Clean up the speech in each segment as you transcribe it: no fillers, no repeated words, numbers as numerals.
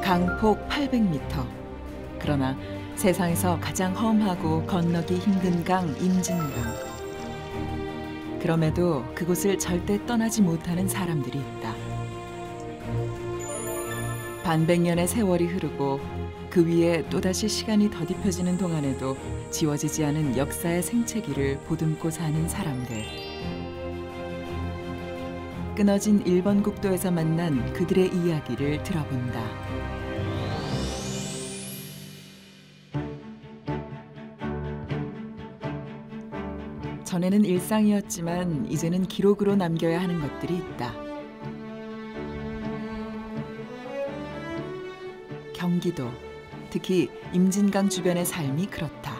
강폭 800m. 그러나 세상에서 가장 험하고 건너기 힘든 강 임진강. 그럼에도 그곳을 절대 떠나지 못하는 사람들이 있다. 반백년의 세월이 흐르고 그 위에 또다시 시간이 더딥혀지는 동안에도 지워지지 않은 역사의 생채기를 보듬고 사는 사람들. 끊어진 일본 국도에서 만난 그들의 이야기를 들어본다. 전에는 일상이었지만 이제는 기록으로 남겨야 하는 것들이 있다. 경기도, 특히 임진강 주변의 삶이 그렇다.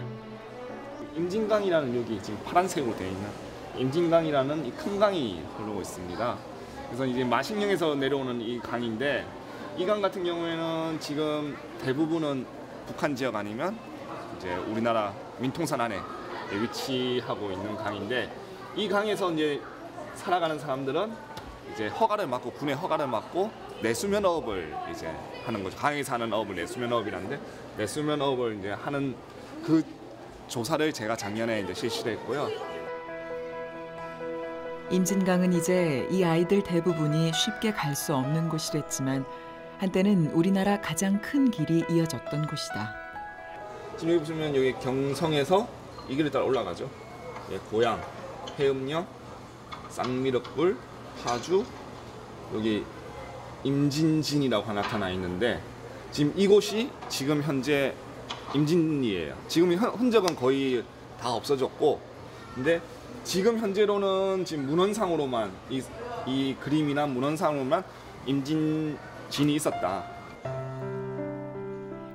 임진강이라는 여기 지금 파란색으로 되어 있는 임진강이라는 이 큰 강이 흐르고 있습니다. 그래서 이제 마신령에서 내려오는 이 강인데, 이 강 같은 경우에는 지금 대부분은 북한 지역 아니면 이제 우리나라 민통선 안에 위치하고 있는 강인데, 이 강에서 이제 살아가는 사람들은 이제 허가를 받고, 군의 허가를 받고 내수면어업을 이제 하는 거죠. 강에서 하는 어업을 내수면어업이라는데, 내수면어업을 이제 하는 그 조사를 제가 작년에 이제 실시를 했고요. 임진강은 이제 이 아이들 대부분이 쉽게 갈 수 없는 곳이 됐지만 한때는 우리나라 가장 큰 길이 이어졌던 곳이다. 지금 여기 보시면 여기 경성에서 이 길을 따라 올라가죠. 예, 고양, 해음령, 쌍미륵불, 파주, 여기 임진진이라고 나타나 있는데, 지금 이곳이 지금 현재 임진이에요. 지금 흔적은 거의 다 없어졌고, 근데 지금 현재로는 지금 문헌상으로만 이 그림이나 문헌상으로만 임진진이 있었다.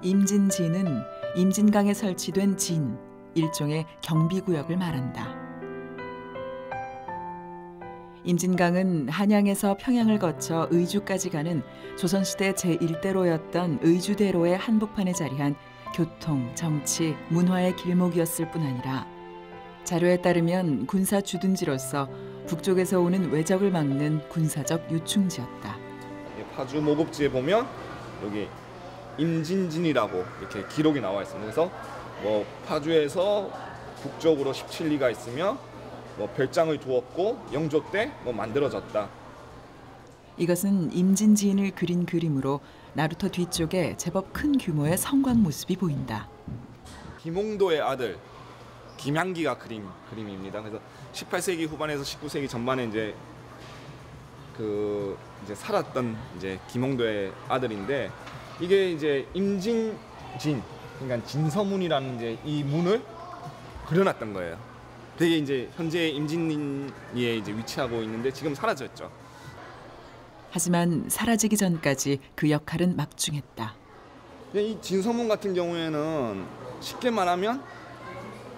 임진진은 임진강에 설치된 진, 일종의 경비구역을 말한다. 임진강은 한양에서 평양을 거쳐 의주까지 가는 조선시대 제1대로였던 의주대로의 한복판에 자리한 교통, 정치, 문화의 길목이었을 뿐 아니라 자료에 따르면 군사 주둔지로서 북쪽에서 오는 왜적을 막는 군사적 요충지였다. 파주 모급지에 보면 여기 임진진이라고 이렇게 기록이 나와 있습니다. 그래서 뭐 파주에서 북쪽으로 17리가 있으며 뭐 별장을 두었고 영조 때 뭐 만들어졌다. 이것은 임진지인을 그린 그림으로 나루터 뒤쪽에 제법 큰 규모의 성곽 모습이 보인다. 김홍도의 아들 김향기가 그린 그림입니다. 그래서 18세기 후반에서 19세기 전반에 이제 살았던 이제 김홍도의 아들인데, 이게 이제 임진진, 그러니까 진서문이라는 이제 이 문을 그려놨던 거예요. 되게 이제 현재 임진리에 이제 위치하고 있는데 지금 사라졌죠. 하지만 사라지기 전까지 그 역할은 막중했다. 이 진서문 같은 경우에는 쉽게 말하면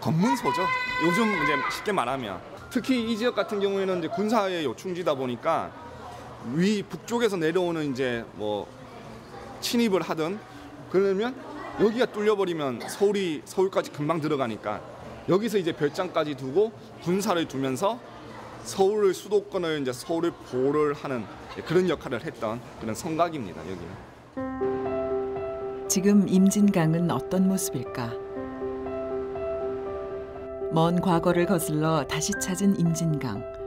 검문소죠. 요즘 이제 쉽게 말하면, 특히 이 지역 같은 경우에는 이제 군사의 요충지다 보니까 북쪽에서 내려오는 이제 뭐 침입을 하든 그러면 여기가 뚫려버리면 서울까지 금방 들어가니까 여기서 이제 별장까지 두고 군사를 두면서 수도권을 이제 서울을 보호를 하는 그런 역할을 했던 그런 성곽입니다. 여기는. 지금 임진강은 어떤 모습일까? 먼 과거를 거슬러 다시 찾은 임진강.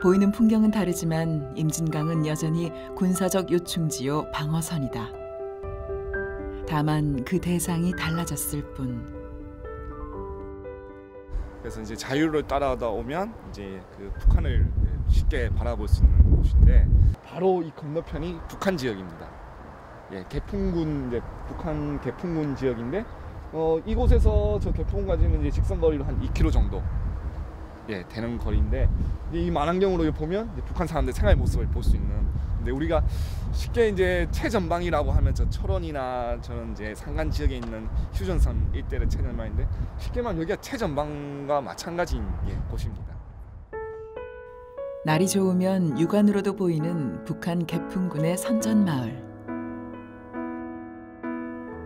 보이는 풍경은 다르지만 임진강은 여전히 군사적 요충지요 방어선이다. 다만 그 대상이 달라졌을 뿐. 그래서 이제 자유를 따라다 오면 이제 그 북한을 쉽게 바라볼 수 있는 곳인데, 바로 이 건너편이 북한 지역입니다. 예, 개풍군, 이제 북한 개풍군 지역인데, 이곳에서 저 개포공까지는 이제 직선 거리로 한 2km 정도 되는 거리인데, 이 만환경으로 보면 이제 북한 사람들 생활 모습을 볼 수 있는. 근데 우리가 쉽게 이제 최전방이라고 하면 저 철원이나 저런 이제 산간 지역에 있는 휴전선 일대를 최전방인데, 쉽게 말하면 여기가 최전방과 마찬가지인 곳입니다. 날이 좋으면 육안으로도 보이는 북한 개풍군의 선전마을.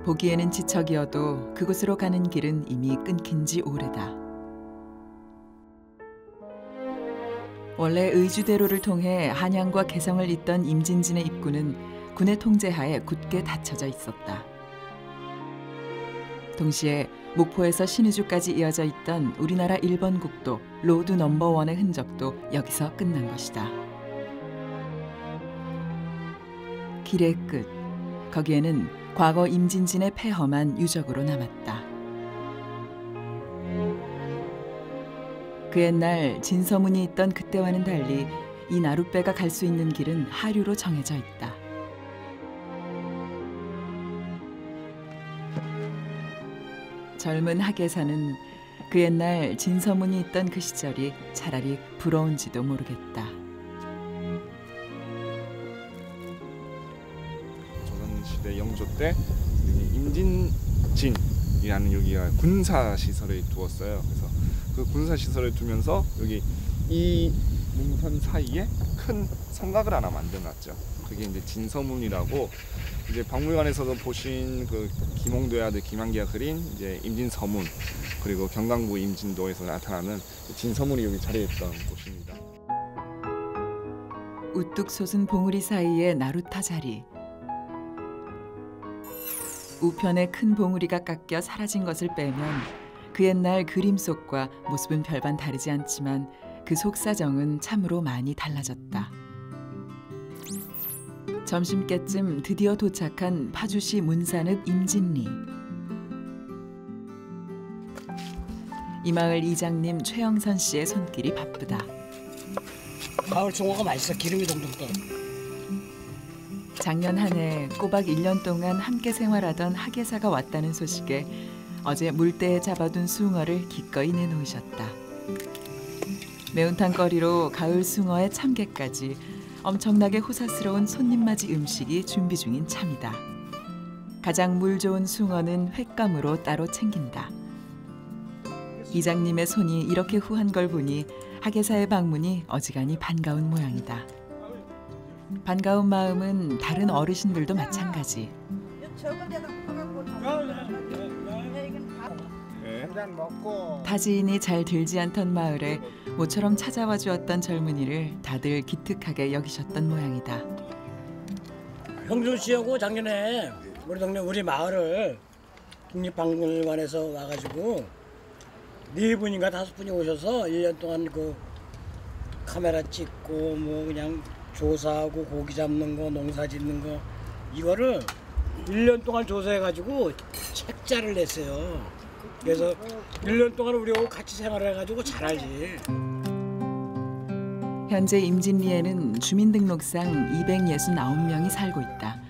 보기에는 지척이어도 그곳으로 가는 길은 이미 끊긴 지 오래다. 원래 의주대로를 통해 한양과 개성을 잇던 임진진의 입구는 군의 통제하에 굳게 닫혀져 있었다. 동시에 목포에서 신의주까지 이어져 있던 우리나라 1번 국도 로드 넘버1의 흔적도 여기서 끝난 것이다. 길의 끝, 거기에는 과거 임진진의 폐허만 유적으로 남았다. 그 옛날 진서문이 있던 그때와는 달리 이 나룻배가 갈 수 있는 길은 하류로 정해져 있다. 젊은 학예사는 그 옛날 진서문이 있던 그 시절이 차라리 부러운지도 모르겠다. 조선시대 영조 때 임진진이라는 여기가 군사시설을 두었어요. 그래서 그 군사시설을 두면서 여기 이 능선 사이에 큰 성곽을 하나 만들어놨죠. 그게 이제 진서문이라고, 이제 박물관에서도 보신 그 김홍도의 아들 김한기가 그린 이제 임진서문, 그리고 경강부 임진도에서 나타나는 진서문이 여기 자리했던 곳입니다. 우뚝 솟은 봉우리 사이에 나루타 자리. 우편에 큰 봉우리가 깎여 사라진 것을 빼면 그 옛날 그림 속과 모습은 별반 다르지 않지만 그 속사정은 참으로 많이 달라졌다. 점심께쯤 드디어 도착한 파주시 문산읍 임진리. 이 마을 이장님 최영선 씨의 손길이 바쁘다. 가을 송어가 맛있어. 기름이 동동 떠. 작년 한 해 꼬박 1년 동안 함께 생활하던 학예사가 왔다는 소식에 어제 물대에 잡아둔 숭어를 기꺼이 내놓으셨다. 매운탕거리로 가을 숭어에 참깨까지 엄청나게 호사스러운 손님맞이 음식이 준비 중인 참이다. 가장 물 좋은 숭어는 횟감으로 따로 챙긴다. 이장님의 손이 이렇게 후한 걸 보니 학예사의 방문이 어지간히 반가운 모양이다. 반가운 마음은 다른 어르신들도 마찬가지. 타지인이 잘 들지 않던 마을에 모처럼 찾아와 주었던 젊은이를 다들 기특하게 여기셨던 모양이다. 형준 씨하고 작년에 우리 동네 우리 마을을 국립박물관에서 와가지고 4분인가 5분이 오셔서 1년 동안 그 카메라 찍고 뭐 그냥 조사하고 고기 잡는 거, 농사 짓는 거 이거를 1년 동안 조사해가지고 책자를 냈어요. 그래서 1년 동안 우리하고 같이 생활해가지고 잘 알지. 현재 임진리에는 주민등록상 269명이 살고 있다.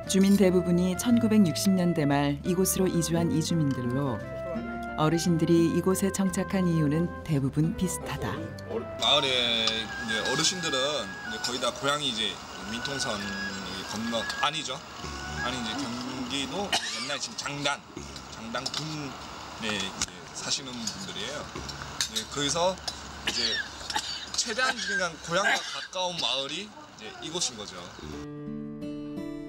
주민 대부분이 1960년대 말 이곳으로 이주한 이주민들로 어르신들이 이곳에 정착한 이유는 대부분 비슷하다. 마을에 이제 어르신들은 이제 거의 다 고향이 이제 민통선 건너 아니죠. 아니 이제 경기도 옛날 지금 장당 군에 이제 사시는 분들이에요. 이제 거기서 이제 최대한 그냥 고향과 가까운 마을이 이제 이곳인 거죠.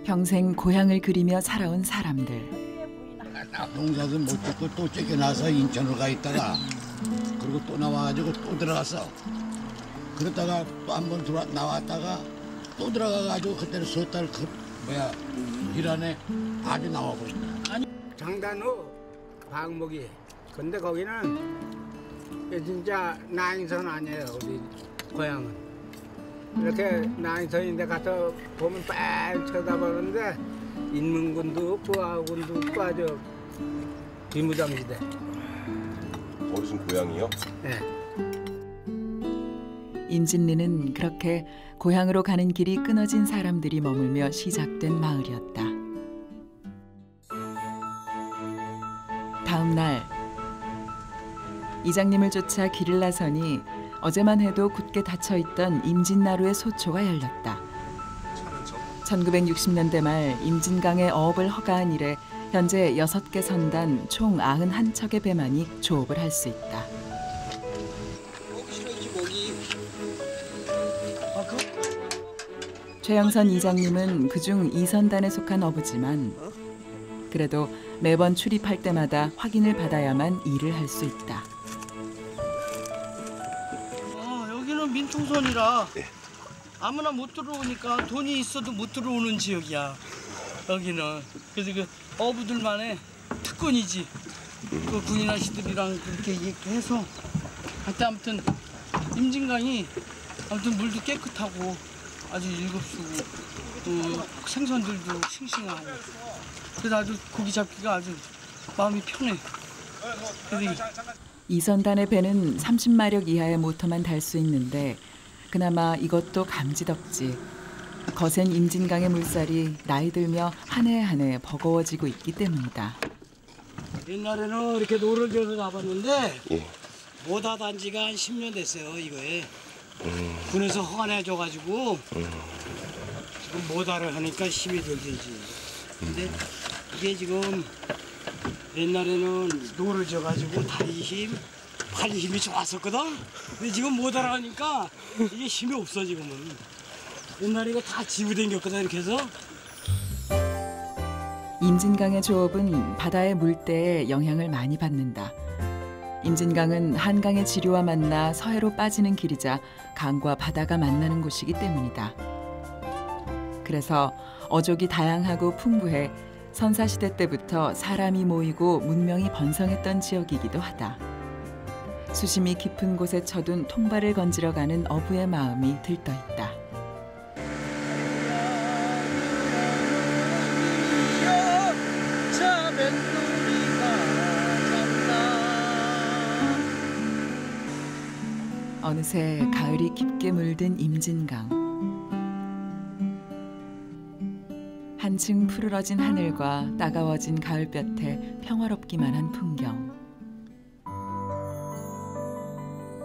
평생 고향을 그리며 살아온 사람들. 농사도 못 짓고 또 쫓겨나서 인천으로 가 있다가 그리고 또 나와가지고 또 들어갔어. 그러다가 또 한 번 나왔다가 또 들어가가지고 그때는 소달 일 안에 아주 나와버렸네. 장단호 방목이. 근데 거기는 진짜 나인선 아니에요. 우리 고향은 이렇게 나인선인데 가서 보면 빤 쳐다보는데 인문군도 없고 아군도 없고 아주 비무장지대. 어르신 고향이요? 네. 임진리는 그렇게 고향으로 가는 길이 끊어진 사람들이 머물며 시작된 마을이었다. 다음 날 이장님을 쫓아 길을 나서니 어제만 해도 굳게 닫혀있던 임진나루의 소초가 열렸다. 1960년대 말 임진강의 어업을 허가한 이래 현재 6개 선단 총 91척의 배만이 조업을 할 수 있다. 최영선 이장님은 그중 2선단에 속한 어부지만 그래도 매번 출입할 때마다 확인을 받아야만 일을 할 수 있다. 여기는 민통선이라 아무나 못 들어오니까 돈이 있어도 못 들어오는 지역이야. 여기는 그래서 그 어부들만의 특권이지. 그 군인 아저씨들이랑 그렇게 얘기해서 하여튼 아무튼 임진강이 아무튼 물도 깨끗하고 아주 일곱수고 생선들도 싱싱하고 그래서 아주 고기 잡기가 아주 마음이 편해. 이 선단의 배는 30마력 이하의 모터만 달 수 있는데 그나마 이것도 감지덕지. 거센 임진강의 물살이 나이 들며 한 해 한 해 버거워지고 있기 때문이다. 옛날에는 이렇게 노를 지어서 잡았는데 모다 단지가 한 10년 됐어요. 이거에 군에서 허가내줘가지고 지금 모다를 하니까 힘이 들지. 근데 이게 지금 옛날에는 노를 지어가지고 다리 힘, 팔 힘이 좋았었거든. 근데 지금 모다를 하니까 이게 힘이 없어 지금은. 옛날에 이거 다 지고 댕겼거든 이렇게 해서. 임진강의 조업은 바다의 물때에 영향을 많이 받는다. 임진강은 한강의 지류와 만나 서해로 빠지는 길이자 강과 바다가 만나는 곳이기 때문이다. 그래서 어족이 다양하고 풍부해 선사시대 때부터 사람이 모이고 문명이 번성했던 지역이기도 하다. 수심이 깊은 곳에 쳐둔 통발을 건지러 가는 어부의 마음이 들떠있다. 어느새 가을이 깊게 물든 임진강. 한층 푸르러진 하늘과 따가워진 가을볕에 평화롭기만 한 풍경.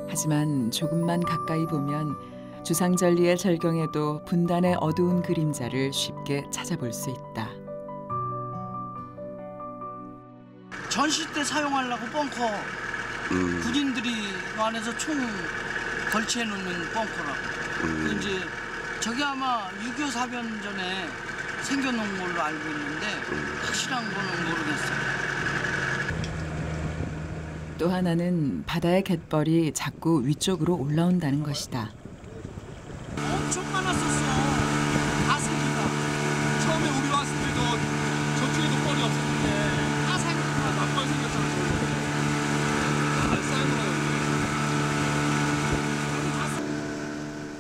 하지만 조금만 가까이 보면 주상절리의 절경에도 분단의 어두운 그림자를 쉽게 찾아볼 수 있다. 전시 때 사용하려고 벙커. 군인들이 안에서 총 걸치해 놓는 벙커라고. 이제 저게 아마 6.25 사변 전에 생겨놓은 걸로 알고 있는데 확실한 거는 모르겠어요. 또 하나는 바다의 갯벌이 자꾸 위쪽으로 올라온다는 것이다. 엄청 많았었어. 가슬기가. 처음에 우리 왔을 때도 저쪽에도 뻘이 없었는데 다 생겼구나. 막벌 생겼잖아.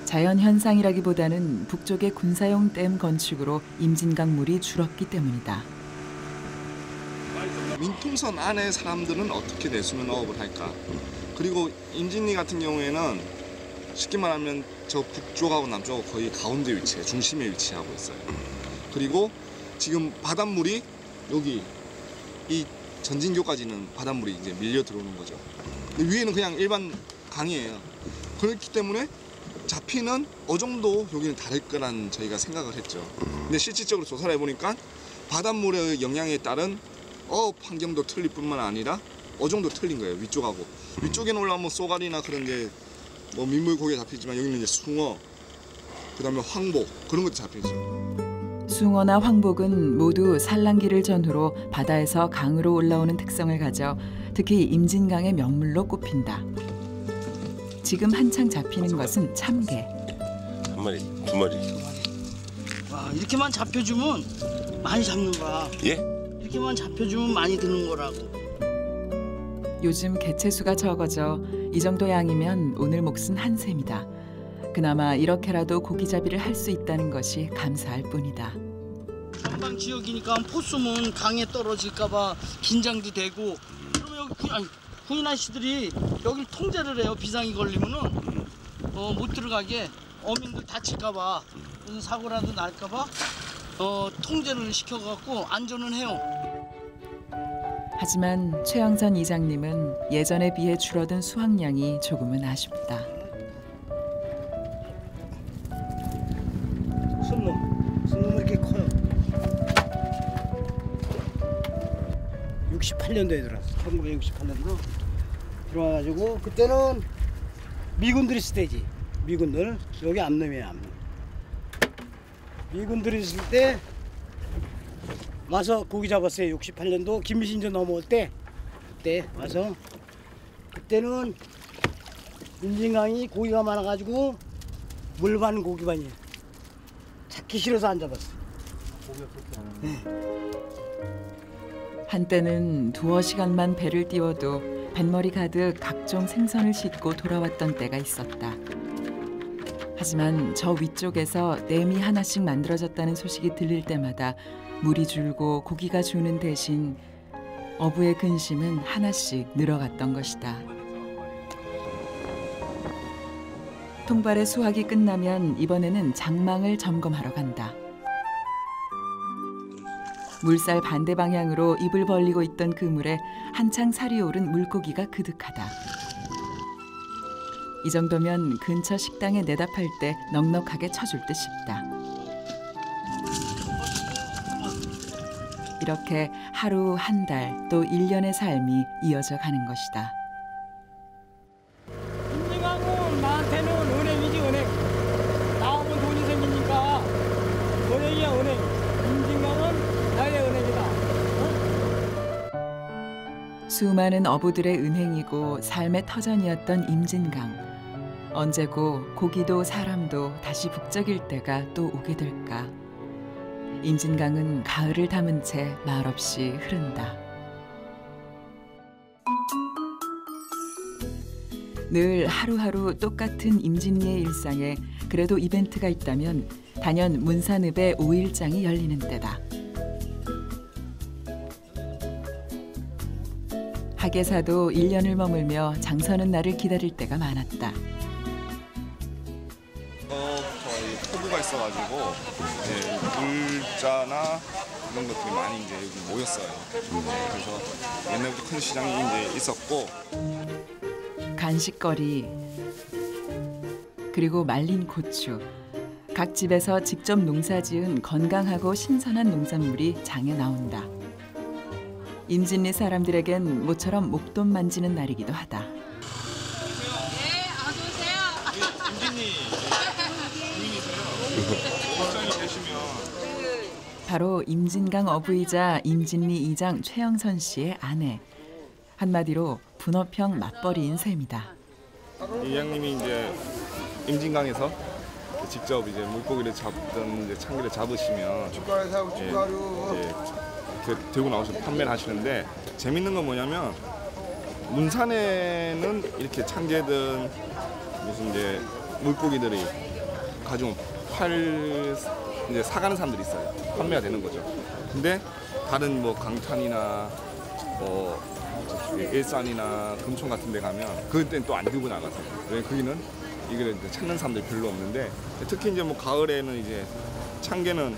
자연현상이라기보다는 북쪽의 군사용 댐 건축으로 임진강 물이 줄었기 때문이다. 민통선 안에 사람들은 어떻게 내수면 어업을 할까? 그리고 임진리 같은 경우에는 쉽게 말하면 저 북쪽하고 남쪽하고 거의 가운데 위치해, 중심에 위치하고 있어요. 그리고 지금 바닷물이 여기 이 전진교까지는 바닷물이 이제 밀려 들어오는 거죠. 근데 위에는 그냥 일반 강이에요. 그렇기 때문에 잡히는 어종도 여기는 다를 거란 저희가 생각을 했죠. 근데 실질적으로 조사를 해보니까 바닷물의 영향에 따른 어업 환경도 틀릴 뿐만 아니라 어종도 틀린 거예요. 위쪽하고. 위쪽에는 올라오면 쏘가리나 그런 게 뭐 민물고기가 잡히지만 여기는 이제 숭어, 그다음에 황복 그런 것도 잡히죠. 숭어나 황복은 모두 산란기를 전후로 바다에서 강으로 올라오는 특성을 가져 특히 임진강의 명물로 꼽힌다. 지금 한창 잡히는 것은 참게. 한 마리, 두 마리. 와, 이렇게만 잡혀주면 많이 잡는 거야. 예? 이렇게만 잡혀주면 많이 드는 거라고. 요즘 개체수가 적어져 이 정도 양이면 오늘 몫은 한 셈이다. 그나마 이렇게라도 고기잡이를 할 수 있다는 것이 감사할 뿐이다. 전방 지역이니까 포수면 강에 떨어질까 봐 긴장도 되고 그러면 여기 군인 아저씨들이 여길 통제를 해요. 비상이 걸리면은 못 들어가게 어민들 다칠까 봐 무슨 사고라도 날까 봐 통제를 시켜갖고 안전은 해요. 하지만 최영선 이장님은 예전에 비해 줄어든 수확량이 조금은 아쉽다. 순놈 이렇게 커요. 68년도에 들어왔어. 1968년도 들어와가지고 그때는 미군들이 있을 때지. 미군들 여기 암놈이에요, 암놈. 미군들이 있을 때 와서 고기 잡았어요. 68년도 김신조 넘어올 때 그때 와서 그때는 임진강이 고기가 많아가지고 물반 고기반이에요. 찾기 싫어서 안 잡았어. 한때는 두어 시간만 배를 띄워도 뱃머리 가득 각종 생선을 싣고 돌아왔던 때가 있었다. 하지만 저 위쪽에서 댐이 하나씩 만들어졌다는 소식이 들릴 때마다 물이 줄고 고기가 주는 대신 어부의 근심은 하나씩 늘어갔던 것이다. 통발의 수확이 끝나면 이번에는 장망을 점검하러 간다. 물살 반대 방향으로 입을 벌리고 있던 그물에 한창 살이 오른 물고기가 그득하다. 이 정도면 근처 식당에 내다 팔 때 넉넉하게 쳐줄 듯 싶다. 이렇게 하루, 한 달, 또 1년의 삶이 이어져 가는 것이다. 임진강은 나한테는 은행이지, 은행. 나오면 돈이 생기니까 은행이야, 은행. 임진강은 나의 은행이다. 수많은 어부들의 은행이고 삶의 터전이었던 임진강. 언제고 고기도 사람도 다시 북적일 때가 또 오게 될까. 임진강은 가을을 담은 채 말없이 흐른다. 늘 하루하루 똑같은 임진리의 일상에 그래도 이벤트가 있다면 단연 문산읍의 5일장이 열리는 때다. 하계사도 1년을 머물며 장서는 날을 기다릴 때가 많았다. 저희 포부가 있어가지고 이제 물자나 이런 것들이 많이 이제 여기 모였어요. 그래서 옛날부터 큰 시장이 이제 있었고 간식거리 그리고 말린 고추, 각 집에서 직접 농사지은 건강하고 신선한 농산물이 장에 나온다. 임진리 사람들에겐 모처럼 목돈 만지는 날이기도 하다. 네, 어서 오세요. 임진리 주인이세요? 입장이 계시면 바로 임진강 어부이자 임진리 이장 최영선 씨의 아내. 한마디로 분업형 맞벌이인 셈이다. 이장님이 이제 임진강에서 직접 이제 물고기를 잡던 이제 참기를 잡으시면 이제 이렇게 들고 나오셔서 판매를 하시는데 재밌는 건 뭐냐면 문산에는 이렇게 참게든 무슨 이제 물고기들이 가지고 이제 사가는 사람들이 있어요. 판매가 되는 거죠. 근데 다른 뭐 강탄이나 일산이나 금천 같은 데 가면 그때는 또 안 들고 나가서 왜 거기는 이걸 이제 찾는 사람들이 별로 없는데 특히 이제 뭐 가을에는 이제 참게는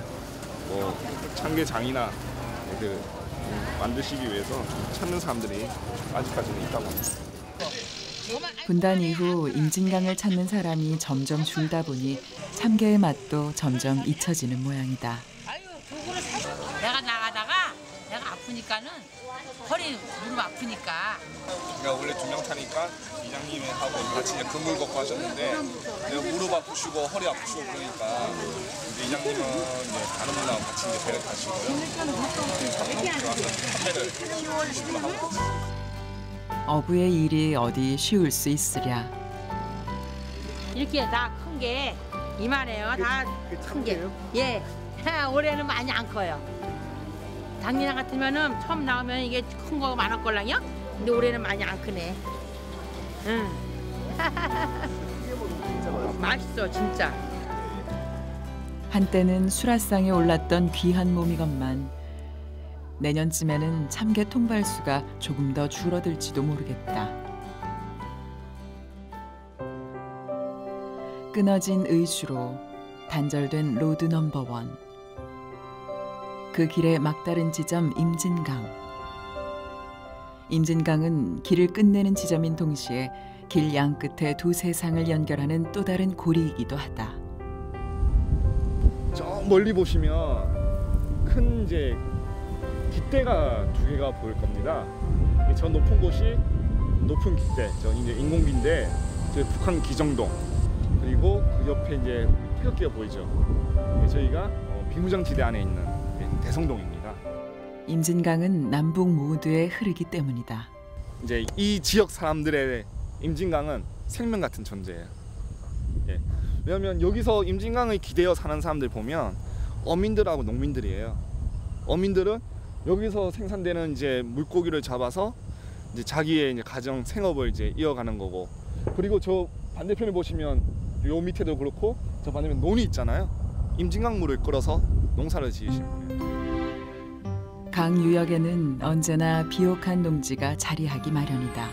뭐 참게장이나 그 만드시기 위해서 찾는 사람들이 아직까지는 있다고 합니다. 분단 이후 임진강을 찾는 사람이 점점 줄다 보니 참게의 맛도 점점 잊혀지는 모양이다. 내가 나가다가 내가 아프니까는 허리 무릎 아프니까. 그러니까 원래 2명 타니까 이장님하고 같이 이제 그물 걷고 하셨는데 내가 무릎 아프시고 허리 아프시고 그러니까 이제 이장님은 이제 다른 분하고 같이 이제 배를 타시고요. 판매를 하시고 하고 있어요. 어부의 일이 어디 쉬울 수 있으랴. 이렇게 다 큰 게 이만해요. 다 큰 게. 예. 올해는 많이 안 커요. 작년 같으면은 처음 나오면 이게 큰 거가 많을 걸랑요. 근데 올해는 많이 안 크네. 응. 맛있어 진짜. 한때는 수라상에 올랐던 귀한 몸이건만 내년쯤에는 참게 통발수가 조금 더 줄어들지도 모르겠다. 끊어진 의주로 단절된 로드 넘버 원. 그 길의 막다른 지점 임진강. 임진강은 길을 끝내는 지점인 동시에 길 양끝에 두 세상을 연결하는 또 다른 고리이기도 하다. 저 멀리 보시면 큰 이제 깃대가 두 개가 보일 겁니다. 저 높은 곳이 높은 깃대, 저 이제 인공비인데 저 북한 기정동, 그리고 그 옆에 이제 태극기가 보이죠. 저희가 비무장지대 안에 있는 대성동입니다. 임진강은 남북 모두에 흐르기 때문이다. 이제 이 지역 사람들의 임진강은 생명 같은 존재예요. 예. 왜냐하면 여기서 임진강을 기대어 사는 사람들 보면 어민들하고 농민들이에요. 어민들은 여기서 생산되는 이제 물고기를 잡아서 이제 자기의 이제 가정 생업을 이제 이어가는 거고, 그리고 저 반대편에 보시면 요 밑에도 그렇고 저 반대편 논이 있잖아요. 임진강 물을 끌어서 농사를 지으신 분이에요. 강 유역에는 언제나 비옥한 농지가 자리하기 마련이다.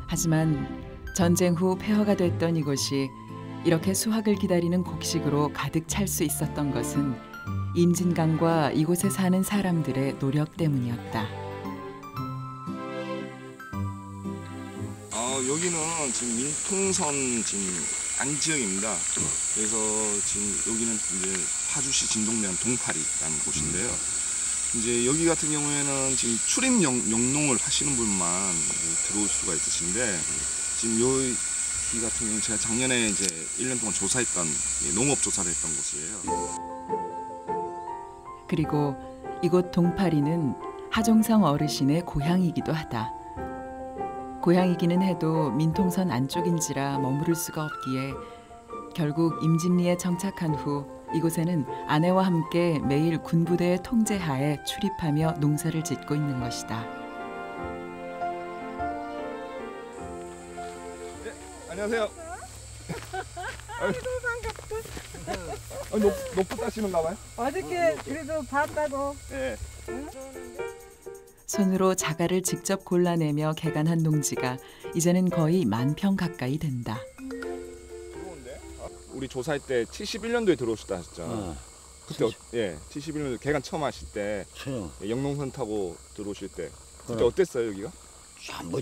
하지만 전쟁 후 폐허가 됐던 이곳이 이렇게 수확을 기다리는 곡식으로 가득 찰 수 있었던 것은 임진강과 이곳에 사는 사람들의 노력 때문이었다. 여기는 지금 민통선 지금 안지역입니다. 그래서 지금 여기는 이제 파주시 진동면 동파리라는 곳인데요. 이제 여기 같은 경우에는 지금 출입 영농을 하시는 분만 들어올 수가 있으신데, 지금 여기 같은 경우는 제가 작년에 이제 1년 동안 조사했던 농업 조사를 했던 곳이에요. 그리고 이곳 동파리는 하종성 어르신의 고향이기도 하다. 고향이기는 해도 민통선 안쪽인지라 머무를 수가 없기에 결국 임진리에 정착한 후 이곳에는 아내와 함께 매일 군부대의 통제하에 출입하며 농사를 짓고 있는 것이다. 네, 안녕하세요. 반갑다. 높부 따시는가 봐요? 어저께 그래도 봤다고. 네. 손으로 자갈을 직접 골라내며 개간한 농지가 이제는 거의 10,000평 가까이 된다. 우리 조사할 때 71년도에 들어오셨다 하셨죠? 그때 71년도 개간 처음 하실 때 영농선 타고 들어오실 때 그때 어땠어요 여기가? 뭐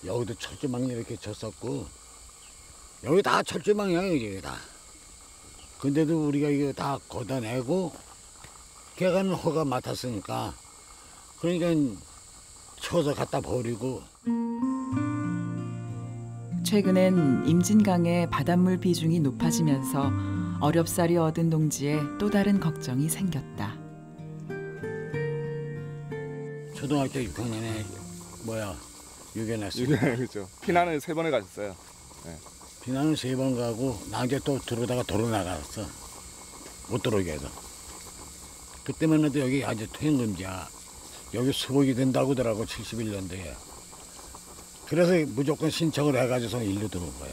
여기도 철조망이 이렇게 쳤었고 여기 다 철조망이야 여기 다. 근데도 우리가 이거 다 걷어내고 개간은 허가 맡았으니까 그러니까 쳐서 갖다 버리고. 최근엔 임진강의 바닷물 비중이 높아지면서 어렵사리 얻은 농지에 또 다른 걱정이 생겼다. 초등학교 6학년에 유견했어요. 그렇죠. 피난을 3번을 가셨어요. 네. 피난을 3번 가고 낮에 또 들어오다가 도로 나갔어. 못 들어오게 해서. 그때만 해도 여기 아주 퇴행금지야. 여기 수복이 된다고 하더라고 71년도에. 그래서 무조건 신청을 해가지고 일로 들어온 거야.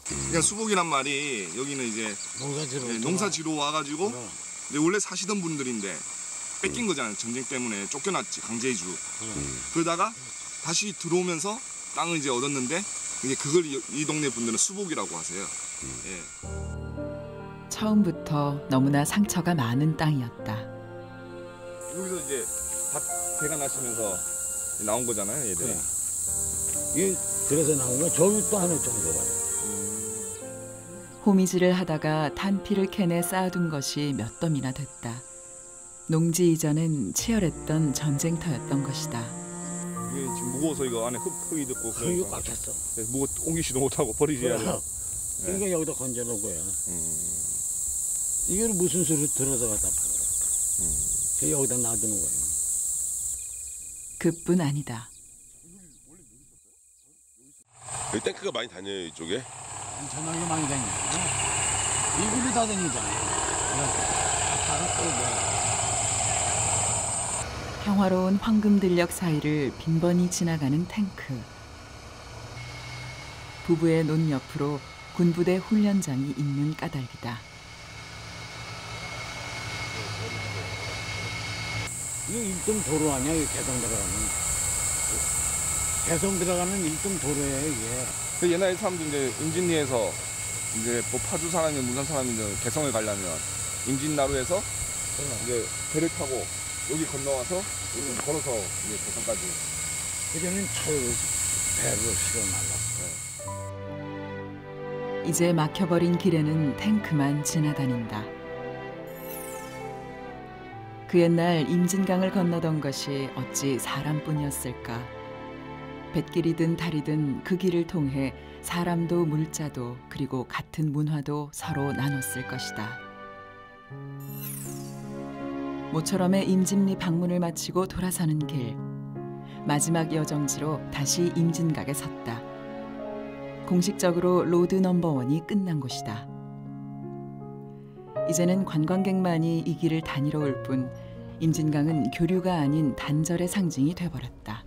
그러니까 수복이란 말이 여기는 이제 농사지로 와가지고 근데 원래 사시던 분들인데 뺏긴 거잖아요. 전쟁 때문에 쫓겨났지, 강제이주. 그러다가 다시 들어오면서 땅을 이제 얻었는데 이제 그걸 이 동네 분들은 수복이라고 하세요. 예. 처음부터 너무나 상처가 많은 땅이었다. 여기서 이제 밭 개간하시면서 나온 거잖아요, 얘들이. 네. 이게 그래서 나온 거 저기 또 하나 정도봐요. 호미질을 하다가 탄피를 캔에 쌓아둔 것이 몇 덤이나 됐다. 농지 이전엔 치열했던 전쟁터였던 것이다. 이게 지금 무거워서 이거 안에 흙이 듣고 흙이 꽉 찼어. 무거 옮기지도 못하고 버리셔야 돼요. 그러니까 여기다 건져놓은 거야. 이걸 무슨 수로 들어서 갖다 팔아. 여기다 놔두는 거예요. 그뿐 아니다. 여기 탱크가 많이 다녀요 이쪽에? 전화기 많이 다니죠. 이글이 다 다니잖아요. 평화로운 황금들녘 사이를 빈번히 지나가는 탱크. 부부의 논 옆으로 군부대 훈련장이 있는 까닭이다. 이게 1등 도로 아니야? 이 개성 들어가면. 개성 들어가는 1등 도로예요 이게. 그 옛날에 사람들 이제 임진리에서 이제 뭐 파주 사람이나 문산 사람이나 개성을 가려면 임진나루에서 이제 배를 타고 여기 건너와서 여기 걸어서 이제 부산까지. 그전엔 차로 배로 실어 날랐어요. 이제 막혀버린 길에는 탱크만 지나다닌다. 그 옛날 임진강을 건너던 것이 어찌 사람뿐이었을까. 뱃길이든 다리든 그 길을 통해 사람도 물자도 그리고 같은 문화도 서로 나눴을 것이다. 모처럼의 임진리 방문을 마치고 돌아서는 길. 마지막 여정지로 다시 임진각에 섰다. 공식적으로 로드 넘버1이 끝난 곳이다. 이제는 관광객만이 이 길을 다니러 올 뿐 임진강은 교류가 아닌 단절의 상징이 돼버렸다.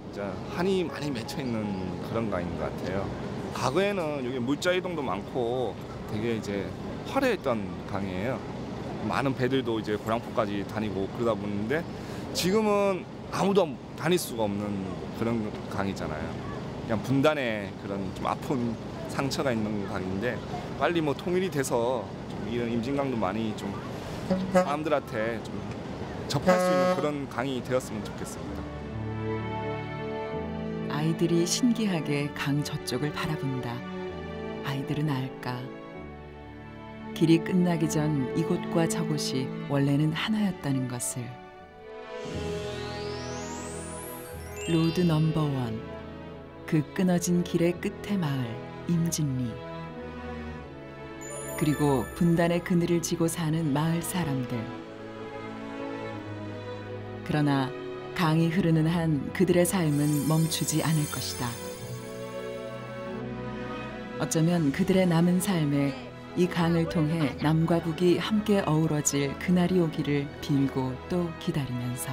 진짜 한이 많이 맺혀 있는 그런 강인 것 같아요. 과거에는 여기 물자 이동도 많고 되게 이제 화려했던 강이에요. 많은 배들도 이제 고량포까지 다니고 그러다 보는데 지금은 아무도 다닐 수가 없는 그런 강이잖아요. 그냥 분단의 그런 좀 아픈 상처가 있는 강인데 빨리 뭐 통일이 돼서 좀 이런 임진강도 많이 좀 사람들한테 좀 접할 수 있는 그런 강이 되었으면 좋겠습니다. 아이들이 신기하게 강 저쪽을 바라본다. 아이들은 알까? 길이 끝나기 전 이곳과 저곳이 원래는 하나였다는 것을. 로드 넘버1, 그 끊어진 길의 끝의 마을 임진리. 그리고 분단의 그늘을 지고 사는 마을 사람들. 그러나 강이 흐르는 한 그들의 삶은 멈추지 않을 것이다. 어쩌면 그들의 남은 삶에 이 강을 통해 남과 북이 함께 어우러질 그날이 오기를 빌고 또 기다리면서